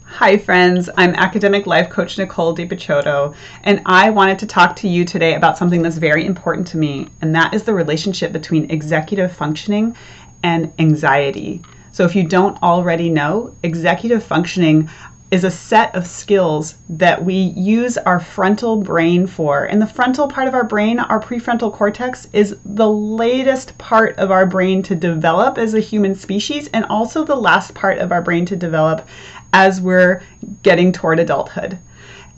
Hi, friends. I'm academic life coach Nicole DiPiccioto, and I wanted to talk to you today about something that's very important to me, and that is the relationship between executive functioning and anxiety. So, if you don't already know, executive functioning is a set of skills that we use our frontal brain for. And the frontal part of our brain, our prefrontal cortex, is the latest part of our brain to develop as a human species, and also the last part of our brain to develop as we're getting toward adulthood.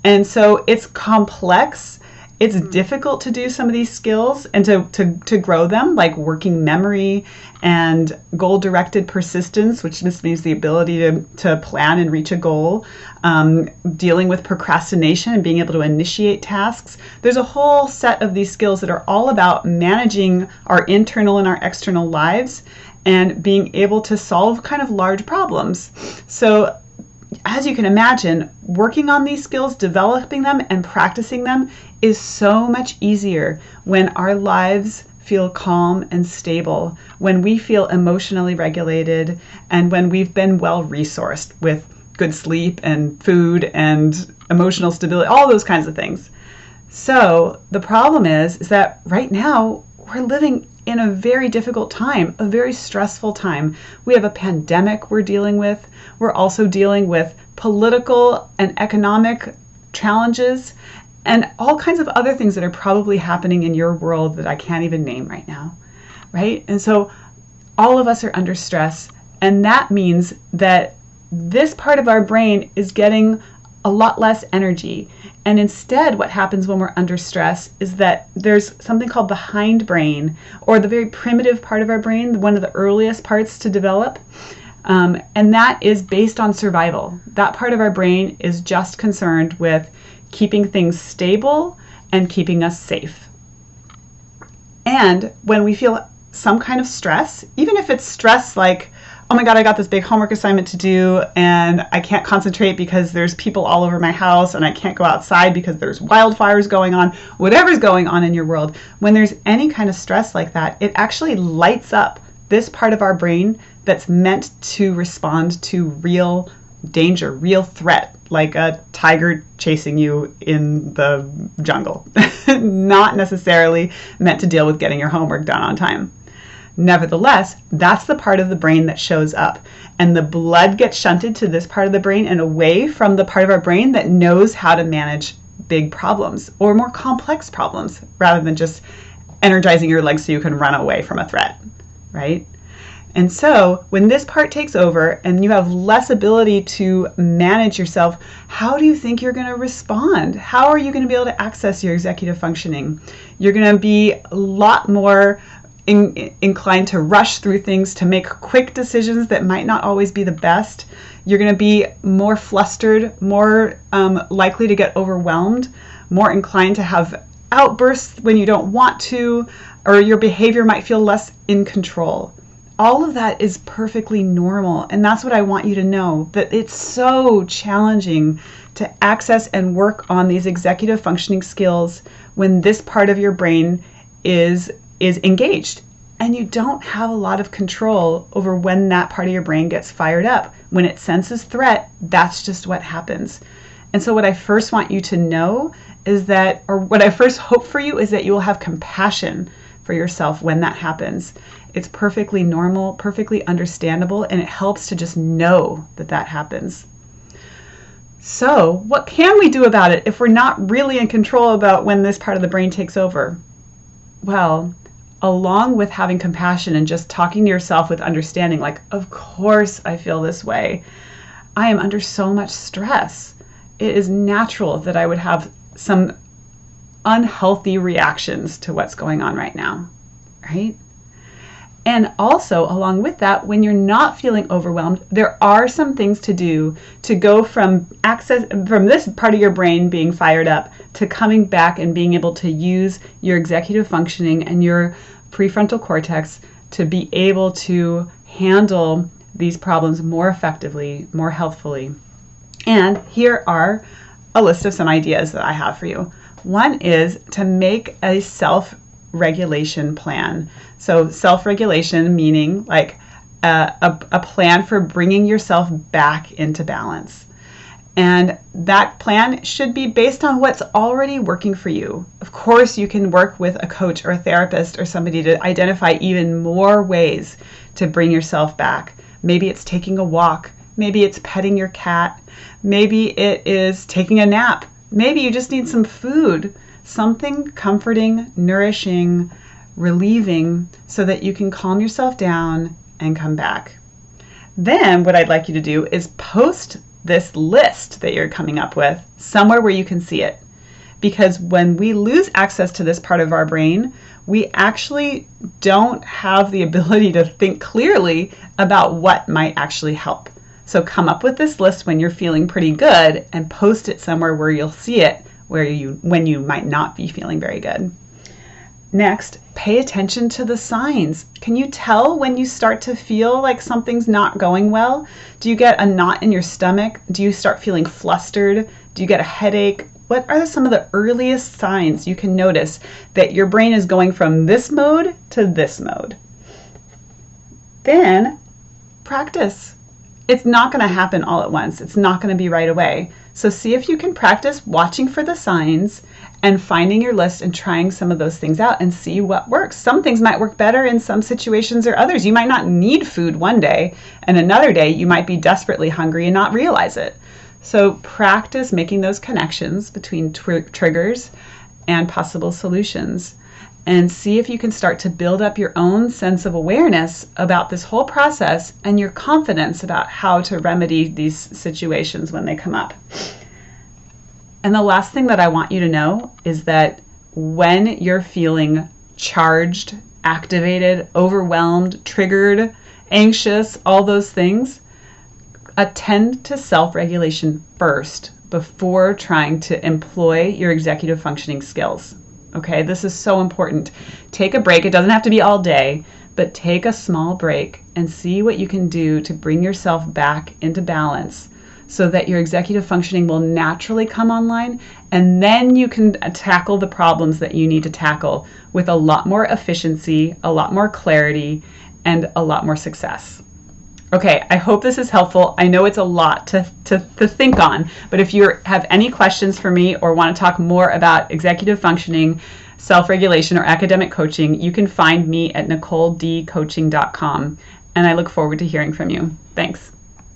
And so it's complex. It's difficult to do some of these skills and to grow them, like working memory and goal-directed persistence, which just means the ability to plan and reach a goal, dealing with procrastination and being able to initiate tasks. There's a whole set of these skills that are all about managing our internal and our external lives and being able to solve kind of large problems. So as you can imagine, working on these skills, developing them and practicing them is so much easier when our lives feel calm and stable, when we feel emotionally regulated, and when we've been well resourced with good sleep and food and emotional stability, all those kinds of things. So the problem is that right now we're living in a very difficult time, a very stressful time. We have a pandemic we're dealing with. We're also dealing with political and economic challenges and all kinds of other things that are probably happening in your world that I can't even name right now, right? And so all of us are under stress, and that means that this part of our brain is getting a lot less energy. And instead, what happens when we're under stress is that there's something called the hindbrain, or the very primitive part of our brain, one of the earliest parts to develop. And that is based on survival. That part of our brain is just concerned with keeping things stable and keeping us safe. And when we feel some kind of stress, even if it's stress like, oh my God, I got this big homework assignment to do and I can't concentrate because there's people all over my house and I can't go outside because there's wildfires going on, whatever's going on in your world, when there's any kind of stress like that, it actually lights up this part of our brain that's meant to respond to real danger, real threat, like a tiger chasing you in the jungle, not necessarily meant to deal with getting your homework done on time. Nevertheless, that's the part of the brain that shows up, and the blood gets shunted to this part of the brain and away from the part of our brain that knows how to manage big problems or more complex problems rather than just energizing your legs so you can run away from a threat, right? And so when this part takes over and you have less ability to manage yourself, how do you think you're going to respond? How are you going to be able to access your executive functioning? You're going to be a lot more inclined to rush through things, to make quick decisions that might not always be the best. You're going to be more flustered, more likely to get overwhelmed, more inclined to have outbursts when you don't want to, or your behavior might feel less in control. All of that is perfectly normal, and that's what I want you to know, that it's so challenging to access and work on these executive functioning skills when this part of your brain is engaged, and you don't have a lot of control over when that part of your brain gets fired up. When it senses threat, that's just what happens. And so what I first want you to know is that, or what I first hope for you is that you will have compassion for yourself when that happens. It's perfectly normal, perfectly understandable, and it helps to just know that that happens. So what can we do about it if we're not really in control about when this part of the brain takes over? Well, along with having compassion and just talking to yourself with understanding, like, of course I feel this way. I am under so much stress. It is natural that I would have some unhealthy reactions to what's going on right now, right? And also, along with that, when you're not feeling overwhelmed, there are some things to do to go from this part of your brain being fired up to coming back and being able to use your executive functioning and your prefrontal cortex to be able to handle these problems more effectively, more healthfully. And here are a list of some ideas that I have for you. One is to make a self-regulation plan. So self-regulation meaning like a plan for bringing yourself back into balance. And that plan should be based on what's already working for you. Of course, you can work with a coach or a therapist or somebody to identify even more ways to bring yourself back. Maybe it's taking a walk. Maybe it's petting your cat. Maybe it is taking a nap. Maybe you just need some food, something comforting, nourishing, relieving, so that you can calm yourself down and come back. Then what I'd like you to do is post this list that you're coming up with somewhere where you can see it. Because when we lose access to this part of our brain, we actually don't have the ability to think clearly about what might actually help. So come up with this list when you're feeling pretty good and post it somewhere where you'll see it when you might not be feeling very good. Next, pay attention to the signs. Can you tell when you start to feel like something's not going well? Do you get a knot in your stomach? Do you start feeling flustered? Do you get a headache? What are some of the earliest signs you can notice that your brain is going from this mode to this mode? Then practice. It's not going to happen all at once. It's not going to be right away. So see if you can practice watching for the signs and finding your list and trying some of those things out and see what works. Some things might work better in some situations or others. You might not need food one day, and another day you might be desperately hungry and not realize it. So practice making those connections between triggers and possible solutions, and see if you can start to build up your own sense of awareness about this whole process and your confidence about how to remedy these situations when they come up. And the last thing that I want you to know is that when you're feeling charged, activated, overwhelmed, triggered, anxious, all those things, attend to self-regulation first before trying to employ your executive functioning skills. Okay, this is so important. Take a break. It doesn't have to be all day, but take a small break and see what you can do to bring yourself back into balance so that your executive functioning will naturally come online, and then you can tackle the problems that you need to tackle with a lot more efficiency, a lot more clarity, and a lot more success. Okay, I hope this is helpful. I know it's a lot to think on, but if you have any questions for me or want to talk more about executive functioning, self-regulation, or academic coaching, you can find me at NicoleDCoaching.com, and I look forward to hearing from you. Thanks.